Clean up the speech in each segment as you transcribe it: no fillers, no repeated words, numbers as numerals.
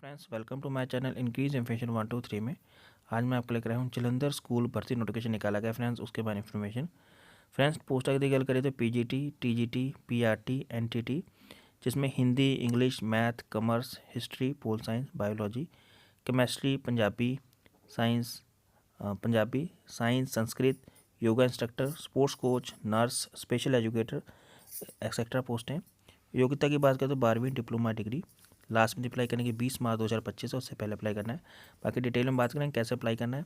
Friends, welcome to my channel increase information 123 में। आज मैं आपको लेकर आया हूँ जलंधर स्कूल भर्ती नोटिफिकेशन निकाला गया फ्रेंड्स, उसके बाद इन्फॉर्मेशन। फ्रेंड्स, पोस्ट की गल करें तो पीजीटी, टीजीटी, पीआरटी, एनटीटी, जिसमें Hindi, English, math, commerce, history, pol science, biology, chemistry, Punjabi science, Sanskrit, yoga instructor, sports coach, nurse, special educator etcetera post हैं। योग्यता की बात करें तो 12वीं डिप्लोमा डिग्री। लास्ट में अप्लाई करने की 20 मार्च 2025 है, उससे पहले अप्लाई करना है। बाकी डिटेल में बात करें कैसे अप्लाई करना है,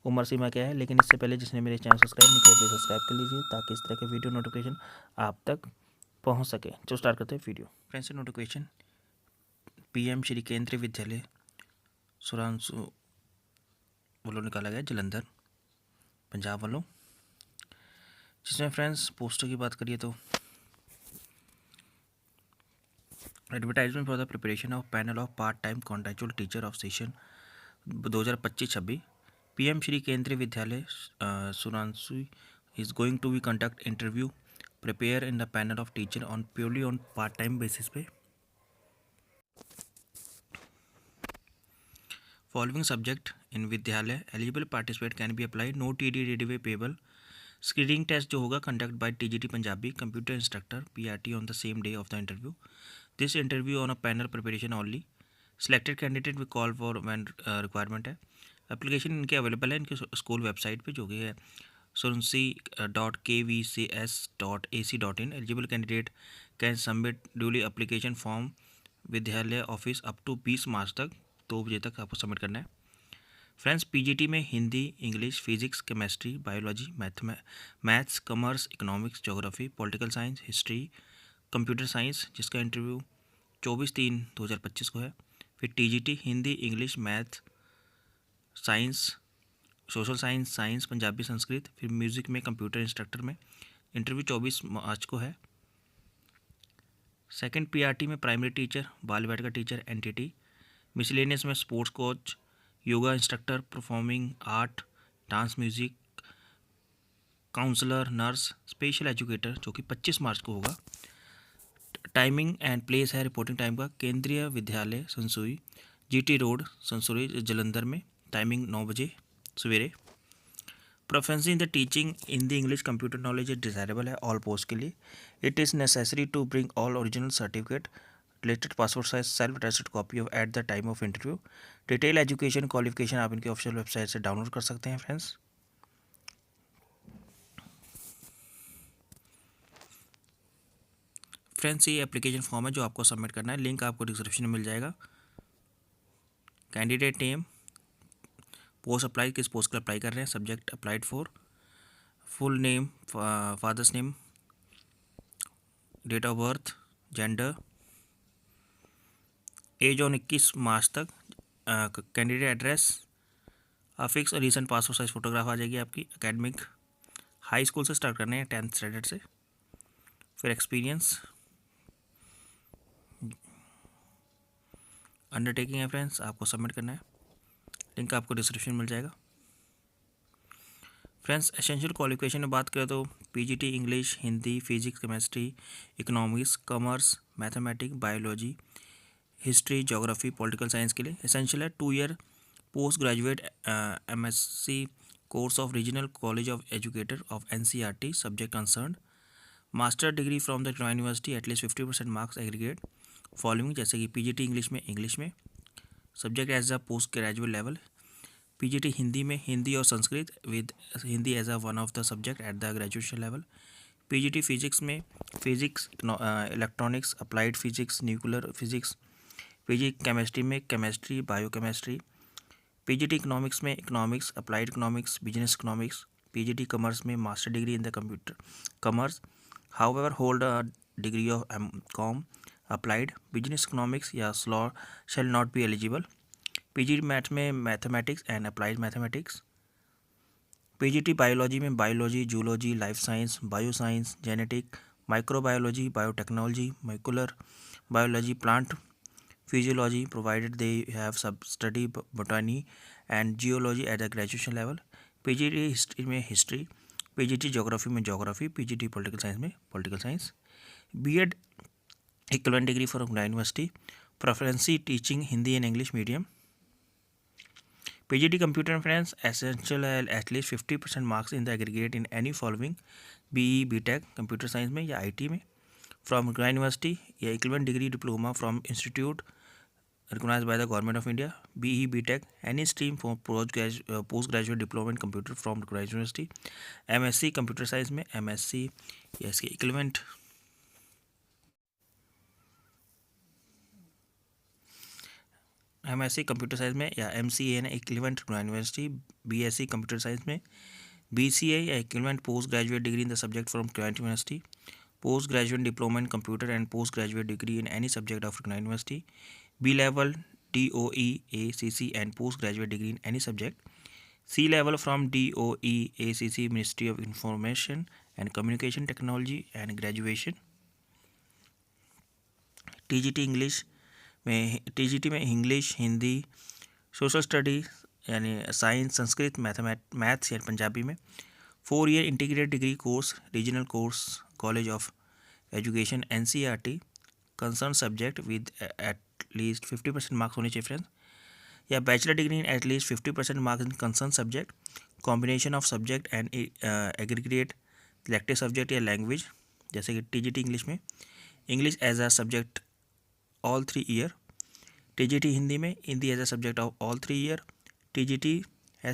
उम्र सीमा क्या है, लेकिन इससे पहले जिसने मेरे चैनल सब्सक्राइब नहीं किया प्लीज़ सब्सक्राइब कर लीजिए ताकि इस तरह के वीडियो नोटिफिकेशन आप तक पहुंच सके। जो स्टार्ट करते हैं video. Friends, notification PM Shri Kendriya Vidyalaya सुरांसु वालों निकाला गया जलंधर पंजाब वालों, जिसमें फ्रेंड्स पोस्टर की बात करिए तो advertisement for the preparation of panel of part time contractual teacher of session 2025-26। PM Shri Kendriya Vidyalaya Suransu is going to be conduct interview prepare in the panel of teacher on purely on part time basis पे। Following subject in Vidyalaya eligible participate can be apply, no TD रेडिवे payable. Screening test जो होगा conduct by TGT Punjabi, computer instructor, PRT on the same day of the interview. This interview on a panel preparation only, selected candidate will call for when requirement है। Application इनके available है इनके school website पे जो कि है surunsi.kvcs.ac.in। Eligible candidate can submit duly application form विद्यालय office up to 20 मार्च तक, 2 बजे तक आपको सबमिट करना है। फ्रेंड्स, पीजीटी में Hindi, English, physics, chemistry, biology, maths, commerce, economics, geography, political science, history, computer science, जिसका इंटरव्यू 24/3/2025 को है। फिर TGT Hindi, English, math, science, social science, science, Punjabi, Sanskrit. फिर म्यूज़िक में कंप्यूटर इंस्ट्रक्टर में इंटरव्यू 24 मार्च को है। सेकंड पीआरटी में primary teacher, Bal Vatika teacher, NTT. Miscellaneous में sports coach, yoga instructor, performing art, dance, music, counsellor, nurse, special educator, जो कि 25 March को होगा। टाइमिंग एंड प्लेस है रिपोर्टिंग टाइम का, केंद्रीय विद्यालय संसूई, जीटी रोड संसूरी जलंधर में। टाइमिंग 9 बजे सवेरे। Proficiency in the teaching Hindi, English, computer knowledge desirable है ऑल पोस्ट के लिए। It is necessary to bring all original certificate, related passport size self attested copy of at the time of interview. Detail education qualification आप इनके official website से download कर सकते हैं friends. Friends, ये एप्लीकेशन फॉर्म है जो आपको सबमिट करना है, लिंक आपको डिस्क्रिप्शन में मिल जाएगा। कैंडिडेट नेम, पोस्ट अप्लाई, किस पोस्ट के अप्लाई कर रहे हैं, subject applied for, full name, father's name, date of birth, gender, age on 21 March तक, कैंडिडेट एड्रेस, अफिक्स और रीसेंट पासपोर्ट साइज फोटोग्राफ आ जाएगी आपकी। एकेडमिक हाई स्कूल से स्टार्ट करने हैं, 10th स्टैंडर्ड से। फिर एक्सपीरियंस, अंडरटेकिंग है फ्रेंड्स, आपको सबमिट करना है, लिंक आपको डिस्क्रिप्शन मिल जाएगा। फ्रेंड्स, एसेंशियल क्वालिफिकेशन में बात करें तो PGT English, Hindi, physics, chemistry, economics, commerce, mathematics, biology, history, geography, political science के लिए एसेंशियल है। 2 year post graduate MSc course of regional college of educator of NCERT subject concern, master degree from the university at least 50% marks aggregate following, जैसे कि PGT English में subject as a post graduate level, PGT Hindi में हिंदी और Sanskrit with Hindi as a one of the subject at the graduation level, PGT physics में physics, electronics, applied physics, nuclear physics, PG chemistry में chemistry, biochemistry, PGT economics में economics, applied economics, business economics, PGT commerce में master degree in the computer commerce, however hold a degree of com applied business economics या law shall not be eligible. PGT math में mathematics and applied mathematics, PGT biology में biology, zoology, life science, bio science, genetic, microbiology, biotechnology, molecular biology, plant physiology provided they have सब study botany and geology at the graduation level, PGT history में history, PGT geography में geography, PGT political science में political science, BEd equivalent degree from university, Preference teaching Hindi and English medium. PGT computer friends essential at least 50% marks in the aggregate in any following BE BTech computer science में या IT में from university या equivalent degree diploma from institute recognized by the government of India. BE BTech any stream for postgraduate diploma in computer from recognized university. MSc computer science में MSc या इसके equivalent MSc computer science में या MCA ने equivalent university. BSc computer science में BCA या equivalent post graduate degree in the subject from recognized university. Post graduate diploma in computer and post graduate degree in any subject of recognized university. B level DOE ACC and post graduate degree in any subject. C level from DOE ACC Ministry of Information and Communication Technology and graduation. TGT में English, Hindi, social studies यानी science, Sanskrit, maths या पंजाबी में 4 year integrated degree course, regional course, college of education NCERT, concern subject with at least 50% marks होने चाहिए friends. या bachelor degree in at least 50% marks in concern subject, combination of subject and aggregate elective subject या language. जैसे कि TGT English में English as a subject all 3 year. TGT Hindi में Hindi as a subject of all 3 year. TGT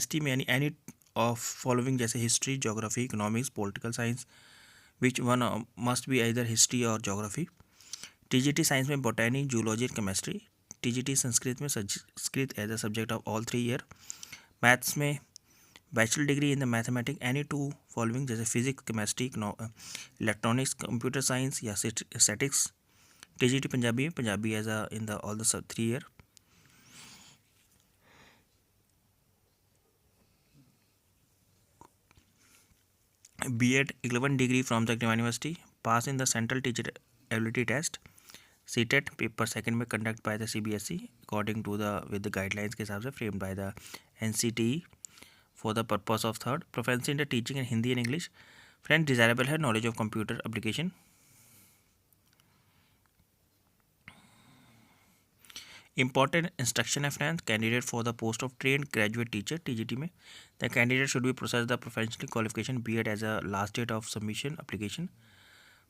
ST में यानी any of following जैसे history, geography, economics, political science which one must be either history और geography. TGT science में botany, zoology, chemistry. TGT Sanskrit में Sanskrit as a subject of all 3 year. Maths में bachelor degree in the mathematics any 2 following जैसे physics, chemistry, electronics, computer science या statics. TGT Punjabi as a in the all the 3 year. B.Ed equivalent degree from the university, pass in the central teacher ability test. CTET paper second में conduct by the CBSE according to the with the guidelines के हिसाब से framed by the NCTE for the purpose of third. Proficiency in the teaching in Hindi and English. Friend desirable है knowledge of computer application. Important instruction है friends candidate for the post of trained graduate teacher TGT में the candidate should be process the professional qualification B.Ed as a last date of submission application.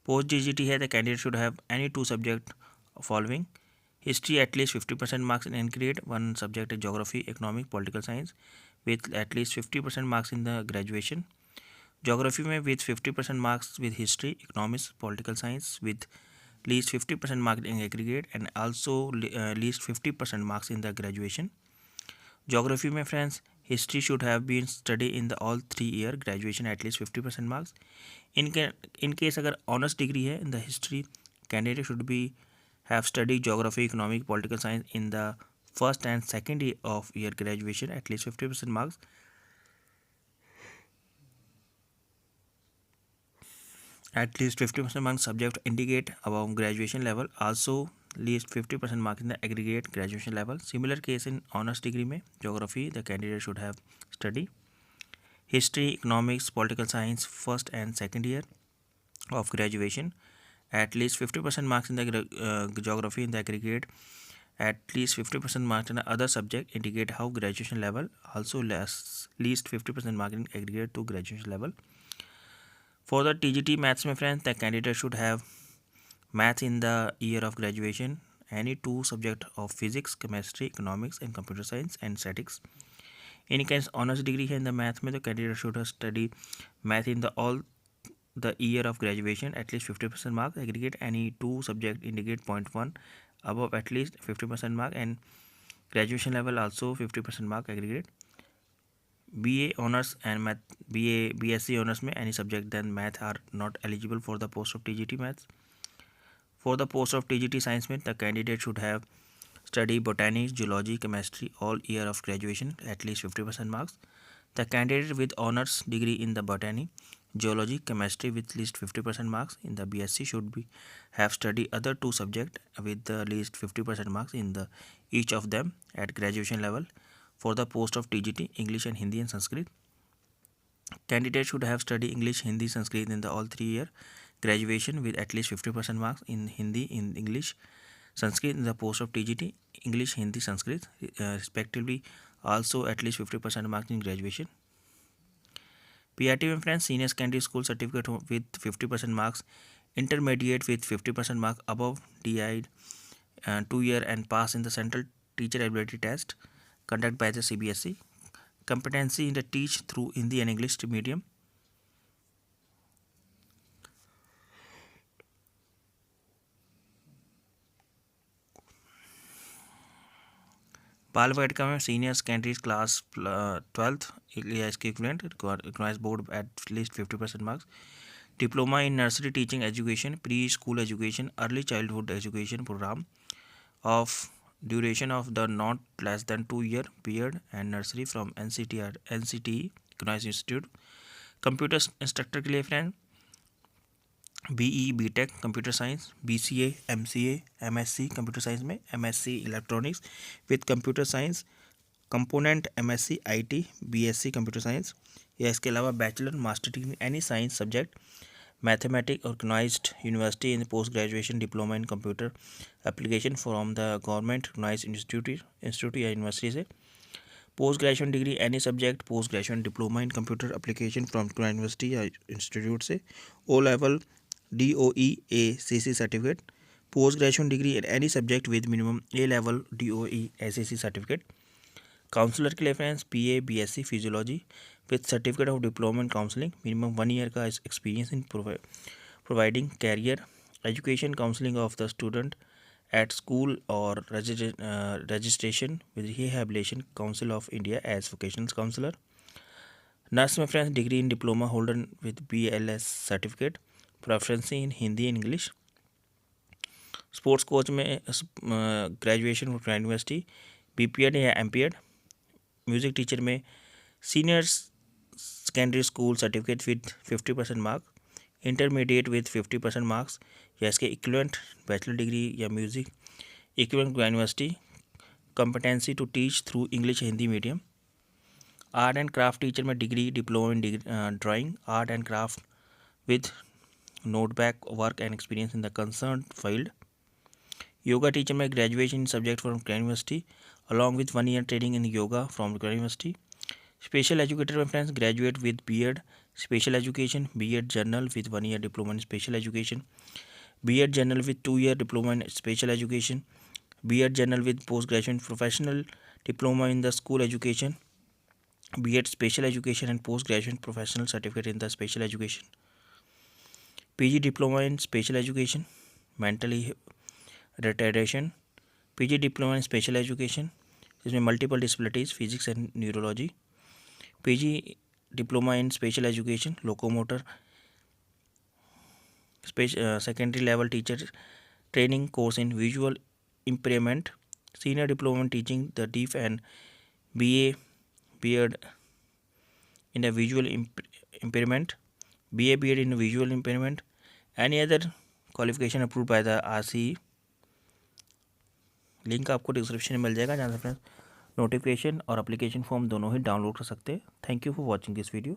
Post GGT है the candidate should have any 2 subject following history at least 50% marks in grade, 1 subject is geography, economic, political science with at least 50% marks in the graduation. Geography में with 50% marks with history, economics, political science with least 50% marks in aggregate and also least 50% marks in the graduation. Geography में friends history should have been studied in the all 3 year, graduation at least 50% marks. In case अगर honors degree है in the history, candidate should be have studied geography, economic, political science in the first and second year of year graduation at least 50% marks. At least 50% marks subject indicate above graduation level, also least 50% marks in the aggregate graduation level. Similar case in honors degree में geography the candidate should have study history, economics, political science first and second year of graduation. At least 50% marks in the geography in the aggregate, at least 50% marks in the other subject indicate how graduation level, also least 50% mark in aggregate to graduation level. For the TGT maths my friends the candidate should have math in the year of graduation, any 2 subject of physics, chemistry, economics and computer science and statistics. In case honors degree है in the math में the candidate should have study math in the all the year of graduation at least 50% mark, aggregate any 2 subject indicate 0.1 above at least 50% mark and graduation level also 50% mark aggregate. BA honors and math, BSc honors में any subject then math are not eligible for the post of TGT maths. For the post of TGT science में the candidate should have study botany, zoology, chemistry all year of graduation at least 50% marks. The candidate with honors degree in the botany, geology, chemistry with least 50% marks in the BSc should be have studied other 2 subjects with the least 50% marks in the each of them at graduation level. For the post of TGT English and Hindi and Sanskrit, candidate should have studied English, Hindi, Sanskrit in the all 3 year graduation with at least 50% marks in Hindi, in English, Sanskrit in the post of TGT, English, Hindi, Sanskrit, respectively. Also, at least 50% marks in graduation. PRT में friends senior secondary school certificate with 50% marks, intermediate with 50% mark above DI 2 year and pass in the central teacher ability test conducted by the CBSE. Competency in the teach through Hindi and English medium. बाल वाटिका में senior secondary class 12th या इसके equivalent requires board at least 50% marks. Diploma in nursery teaching education, pre school education, early childhood education programme of duration of the not less than 2 year period and nursery from NCTE Economics Institute. Computer instructor के लिए friend BE BTech computer science, BCA MCA MSc computer science में MSc electronics with computer science component, MSc IT BSc computer science, या इसके अलावा bachelor master degree any science subject mathematics organised university in post graduation diploma in computer application from the government organised institute या यूनिवर्सिटी से. Post graduation degree any subject post graduation diploma in computer application from university या institute से. O level DOE ACC certificate. Post graduation degree in any subject with minimum A level DOE ACC certificate. Counsellor के लिए friends PA BSc physiology with certificate of diploma in counselling, minimum 1 year का experience in providing career education counselling of the student at school और registration with rehabilitation council of India as vocational counsellor. Nurse में friends degree in diploma holder with BLS certificate, preference in Hindi and English. Sports coach में graduation from university BPEd या MPEd. Music teacher में senior secondary school certificate with 50% mark, intermediate with 50% marks या इसके equivalent bachelor degree या music equivalent university. Competency to teach through English Hindi medium. Art and craft teacher में degree diploma in drawing art and craft with notebook work and experience in the concern field. Yoga teacher में graduation subject from university along with 1 year training in yoga from university. Special educator में friends graduate with B.Ed special education, B.Ed general with 1 year diploma in special education, B.Ed general with 2 year diploma in special education, B.Ed general with post graduation professional diploma in the school education, B.Ed special education and post graduation professional certificate in the special education, PG diploma in special education mentally retardation, PG diploma in special education इसमें multiple disabilities physics and neurology, PG diploma in special education locomotor secondary level teacher training course in visual impairment, senior diploma in teaching the deaf and BA B.Ed in a visual impairment, BA B.Ed in a visual impairment, any other qualification approved by the RCE. Link आपको description में मिल जाएगा जहाँ से friends notification और application form दोनों ही download कर सकते हैं. Thank you for watching this video.